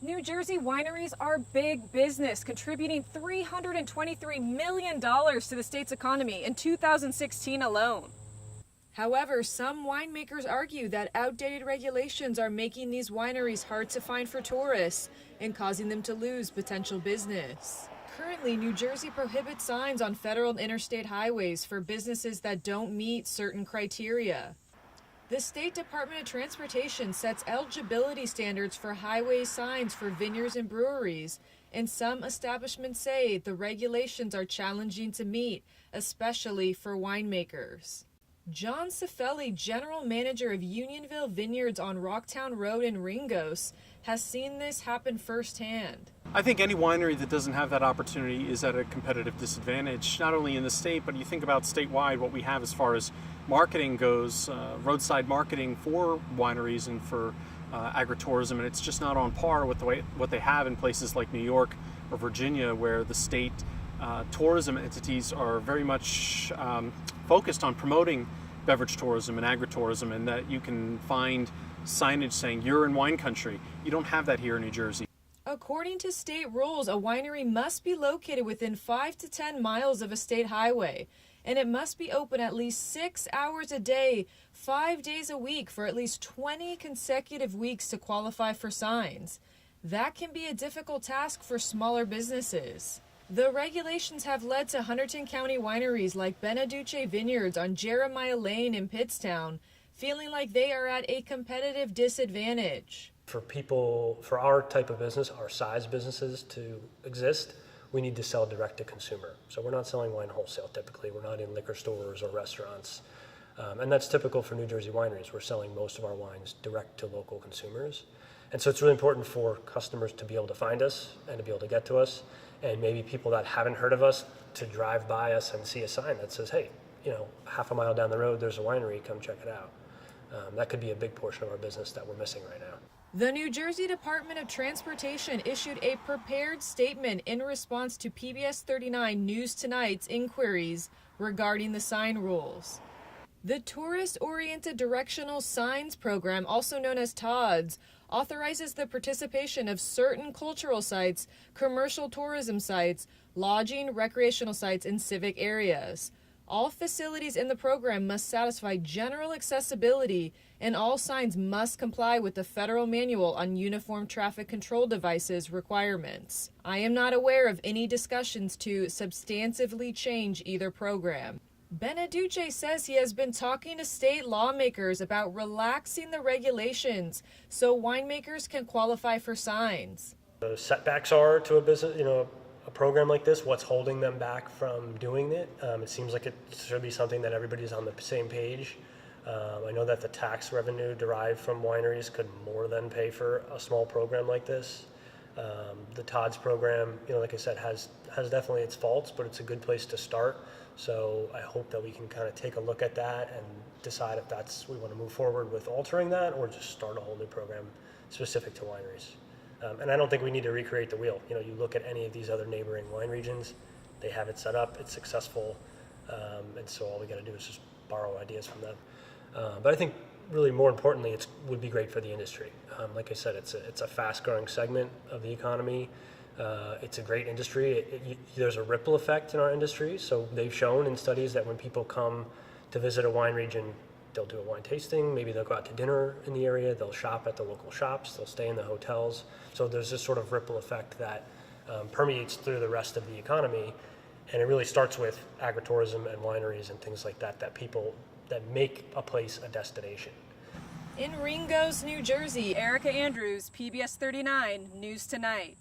New Jersey wineries are big business, contributing $323 million to the state's economy in 2016 alone. However, some winemakers argue that outdated regulations are making these wineries hard to find for tourists and causing them to lose potential business. Currently, New Jersey prohibits signs on federal and interstate highways for businesses that don't meet certain criteria. The State Department of Transportation sets eligibility standards for highway signs for vineyards and breweries, and some establishments say the regulations are challenging to meet, especially for winemakers. John Cifelli, general manager of Unionville Vineyards on Rocktown Road in Ringos, has seen this happen firsthand. I think any winery that doesn't have that opportunity is at a competitive disadvantage, not only in the state, but you think about statewide what we have as far as marketing goes, roadside marketing for wineries and for agritourism, and it's just not on par with what they have in places like New York or Virginia, where the state tourism entities are very much focused on promoting beverage tourism and agritourism, and that you can find signage saying you're in wine country. You don't have that here in New Jersey. According to state rules, a winery must be located within 5 to 10 miles of a state highway, and it must be open at least 6 hours a day, 5 days a week for at least 20 consecutive weeks to qualify for signs. That can be a difficult task for smaller businesses. The regulations have led to Hunterdon County wineries like Beneduce Vineyards on Jeremiah Lane in Pittstown feeling like they are at a competitive disadvantage. For people, for our type of business, our size businesses to exist, we need to sell direct to consumer. So we're not selling wine wholesale typically. We're not in liquor stores or restaurants. And that's typical for New Jersey wineries. We're selling most of our wines direct to local consumers. And so it's really important for customers to be able to find us and to be able to get to us. And maybe people that haven't heard of us to drive by us and see a sign that says, hey, half a mile down the road, there's a winery, come check it out. That could be a big portion of our business that we're missing right now. The New Jersey Department of Transportation issued a prepared statement in response to PBS 39 News Tonight's inquiries regarding the sign rules. The Tourist-Oriented Directional Signs Program, also known as TODS, authorizes the participation of certain cultural sites, commercial tourism sites, lodging, recreational sites, and civic areas. All facilities in the program must satisfy general accessibility, and all signs must comply with the Federal Manual on Uniform Traffic Control Devices requirements. I am not aware of any discussions to substantively change either program. Beneduce says he has been talking to state lawmakers about relaxing the regulations so winemakers can qualify for signs. The setbacks are to a business, a program like this, what's holding them back from doing it? It seems like it should be something that everybody's on the same page. I know that the tax revenue derived from wineries could more than pay for a small program like this. The TODS program, like I said, has definitely its faults, but it's a good place to start. So I hope that we can kind of take a look at that and decide if we want to move forward with altering that or just start a whole new program specific to wineries. And I don't think we need to recreate the wheel. You look at any of these other neighboring wine regions, they have it set up, it's successful, and so all we got to do is just borrow ideas from them. But I think really more importantly, it would be great for the industry. Like I said, it's a fast-growing segment of the economy. It's a great industry. There's a ripple effect in our industry, so they've shown in studies that when people come to visit a wine region, they'll do a wine tasting, maybe they'll go out to dinner in the area, they'll shop at the local shops, they'll stay in the hotels. So there's this sort of ripple effect that permeates through the rest of the economy, and it really starts with agritourism and wineries and things like that, that make a place a destination. In Ringos, New Jersey, Erica Andrews, PBS 39 News Tonight.